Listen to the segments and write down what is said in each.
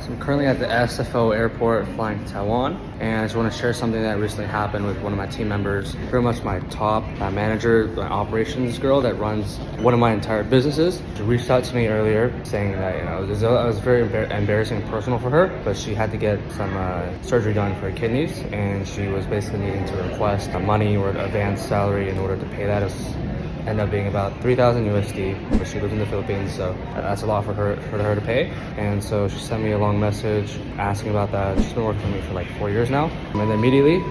So I'm currently at the SFO airport flying to Taiwan, and I just want to share something that recently happened with one of my team members, pretty much my top manager, my operations girl that runs one of my entire businesses. She reached out to me earlier saying that, it was very embarrassing and personal for her, but she had to get some surgery done for her kidneys, and she was basically needing to request money or advance salary in order to pay that. Ended up being about 3,000 USD, but she lives in the Philippines, so that's a lot for her to pay. And so she sent me a long message asking about that. She's been working for me for like 4 years now, and then immediately,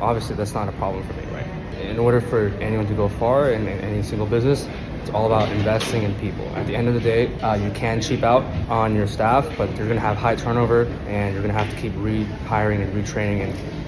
obviously that's not a problem for me, right? In order for anyone to go far in any single business, it's all about investing in people. At the end of the day, you can cheap out on your staff, but you're gonna have high turnover, and you're gonna have to keep rehiring and retraining,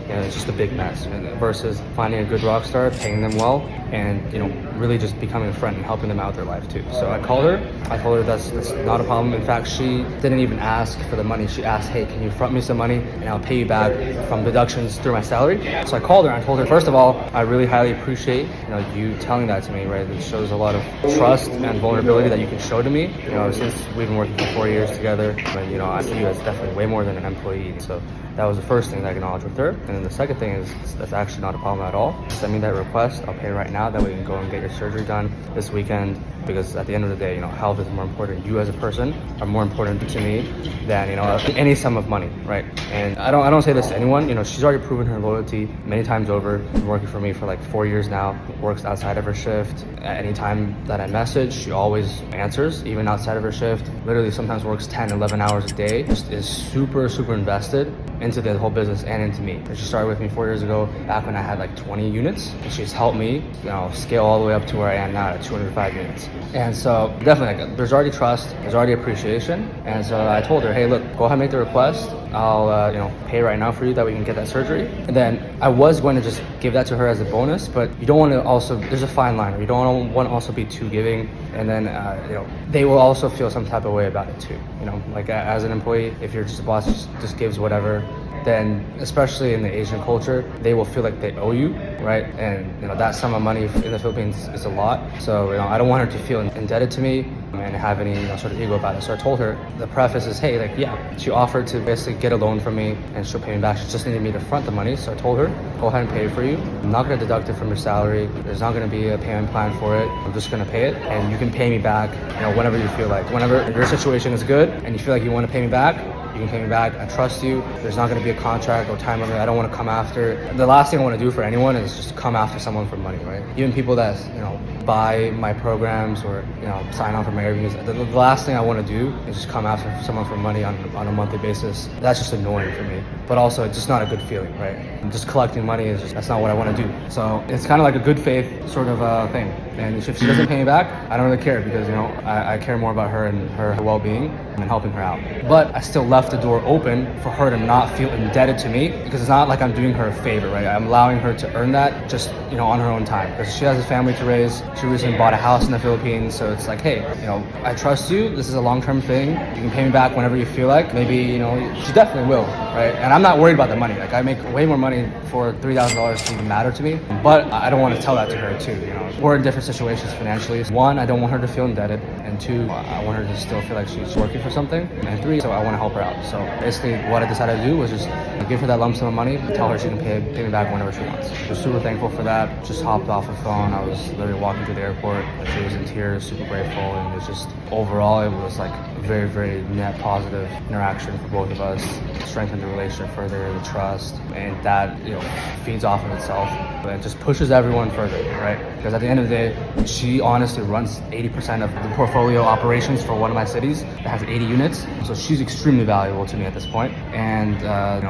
and it's just a big mess. And versus finding a good rock star, paying them well, and really just becoming a friend and helping them out their life too. So I called her. I told her that's not a problem. In fact, she didn't even ask for the money. She asked, "Hey, can you front me some money and I'll pay you back from deductions through my salary?" So I called her and I told her, first of all, I really highly appreciate you telling that to me, right? It shows a lot of trust and vulnerability that you can show to me. Since we've been working for 4 years together, and I see you as definitely way more than an employee. So that was the first thing that I acknowledged with her. And then the second thing is that's actually not a problem at all. Send me that request. I'll pay right now. That way you can go and get your surgery done this weekend. Because at the end of the day, health is more important. You as a person are more important to me than any sum of money, right? And I don't say this to anyone. She's already proven her loyalty many times over. Been working for me for like 4 years now. Works outside of her shift. At any time that I message, she always answers, even outside of her shift. Literally, sometimes works 10, 11 hours a day. Just is super, super invested into the whole business and into me. She started with me 4 years ago, back when I had like 20 units. And she's helped me, scale all the way up to where I am now at 205 units. And so definitely, there's already trust, there's already appreciation. And so I told her, hey, look, go ahead and make the request. I'll, pay right now for you that we can get that surgery. And then I was going to just give that to her as a bonus, but you don't want to also, there's a fine line. You don't want to also be too giving. And then, they will also feel some type of way about it too. Like as an employee, if your boss just gives whatever, then especially in the Asian culture, they will feel like they owe you, right? And that sum of money in the Philippines is a lot. So I don't want her to feel indebted to me and have any sort of ego about it. So I told her, the preface is, hey, she offered to basically get a loan from me and she'll pay me back. She just needed me to front the money. So I told her, go ahead and pay it for you. I'm not going to deduct it from your salary. There's not going to be a payment plan for it. I'm just going to pay it, and you can pay me back whenever you feel like. Whenever your situation is good and you feel like you want to pay me back, you can pay me back. I trust you. There's not going to be a contract or time limit. I don't want to come after. The last thing I want to do for anyone is just come after someone for money, right? Even people that buy my programs or sign on for my Airbnbs. The last thing I want to do is just come after someone for money on a monthly basis. That's just annoying for me. But also, it's just not a good feeling, right? Just collecting money that's not what I want to do. So it's kind of like a good faith sort of thing. And if she doesn't pay me back, I don't really care because I care more about her and her well-being and helping her out. But I still left the door open for her to not feel indebted to me, because it's not like I'm doing her a favor, right? I'm allowing her to earn that just on her own time, because she has a family to raise. She recently bought a house in the Philippines, so it's like, hey, I trust you. This is a long-term thing. You can pay me back whenever you feel like. Maybe she definitely will, right? And I'm not worried about the money. Like, I make way more money for $3,000 to even matter to me, but I don't want to tell that to her too. We're in different situations financially. One, I don't want her to feel indebted, and two, I want her to still feel like she's working for something, and three, so I want to help her out. So basically, what I decided to do was just give her that lump sum of money and tell her she can pay me back whenever she wants. I was super thankful for that. Just hopped off the phone. I was literally walking through the airport. She was in tears, super grateful, and it was just overall, it was like a very, very net positive interaction for both of us. Strengthened the relationship further, the trust, and that feeds off of itself. But it just pushes everyone further, right? Because at the end of the day, she honestly runs 80% of the portfolio operations for one of my cities that has 80 units. So she's extremely valuable to me at this point, and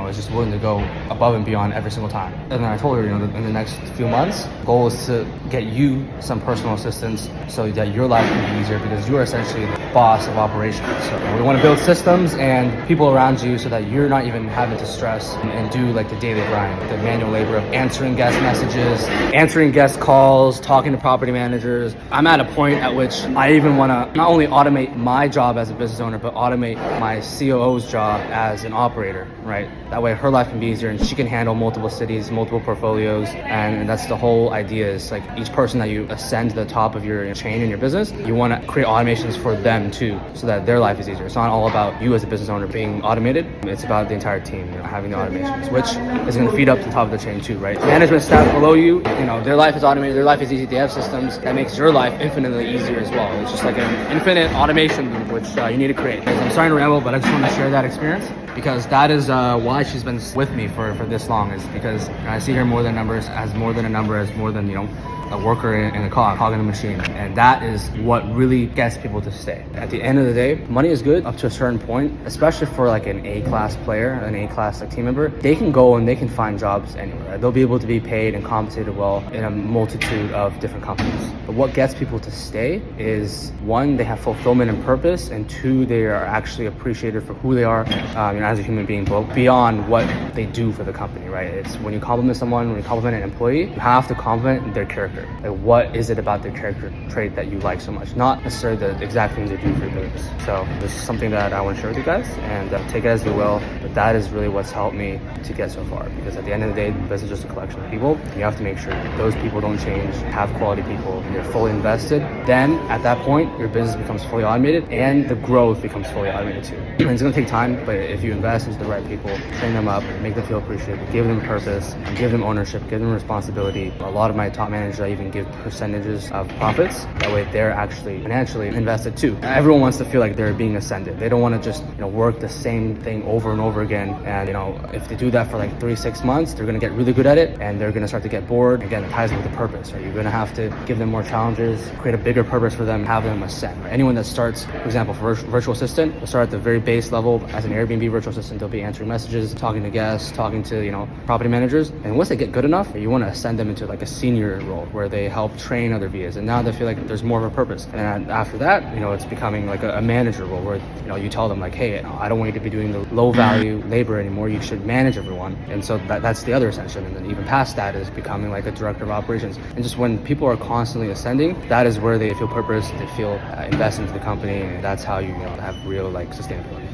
is just willing to go above and beyond every single time. And then I told her, in the next few months, the goal is to get you some personal assistance so that your life can be easier, because you are essentially the boss of operations. So we want to build systems and people around you so that you're not even having to stress and do like the daily grind, the manual labor of answering guest messages, answering guest calls, talking to property managers. I'm at a point at which I even want to not only automate my job as a business owner, but automate my COO's job as an operator, right? That way her life can be easier and she can handle multiple cities, multiple portfolios. And that's the whole idea, is like each person that you ascend to the top of your chain in your business, you want to create automations for them them too, so that their life is easier. It's not all about you as a business owner being automated. It's about the entire team, having the automations, which is going to feed up to the top of the chain too, right? Management staff below you, their life is automated, their life is easy. They have systems that makes your life infinitely easier as well. It's just like an infinite automation loop, which you need to create. I'm starting to ramble, but I just want to share that experience because that is why she's been with me for this long, is because I see her more than numbers, as more than a number, as more than, a worker in a cog in a machine. And that is what really gets people to stay. At the end of the day, money is good up to a certain point, especially for like an A-class player, an A-class team member. They can go and they can find jobs anywhere. Right? They'll be able to be paid and compensated well in a multitude of different companies. But what gets people to stay is, one, they have fulfillment and purpose, and two, they are actually appreciated for who they are as a human being, beyond what they do for the company, right? It's when you compliment someone, when you compliment an employee, you have to compliment their character. Like, what is it about their character trait that you like so much? Not necessarily the exact things they do for your business. So this is something that I want to share with you guys, and take it as you will. But that is really what's helped me to get so far. Because at the end of the day, the business is just a collection of people. You have to make sure those people don't change, have quality people, and you're fully invested. Then at that point, your business becomes fully automated, and the growth becomes fully automated too. And it's going to take time, but if you invest into the right people, train them up, make them feel appreciated, give them purpose, give them ownership, give them responsibility. A lot of my top managers, I even give percentages of profits. That way they're actually financially invested too. Everyone wants to feel like they're being ascended. They don't want to just work the same thing over and over again. And if they do that for like 3-6 months, they're going to get really good at it, and they're going to start to get bored. Again, it ties in with the purpose, right? You're going to have to give them more challenges, create a bigger purpose for them, have them ascend. Right? Anyone that starts, for example, for virtual assistant, will start at the very base level as an Airbnb virtual assistant. They'll be answering messages, talking to guests, talking to property managers. And once they get good enough, you want to ascend them into like a senior role where they help train other VAs, and now they feel like there's more of a purpose. And after that, it's becoming like a manager role where you tell them like, hey, I don't want you to be doing the low value labor anymore. You should manage everyone. And so that's the other ascension. And then even past that is becoming like a director of operations. And just when people are constantly ascending, that is where they feel purpose, they feel invest into the company, and that's how you have real like sustainability.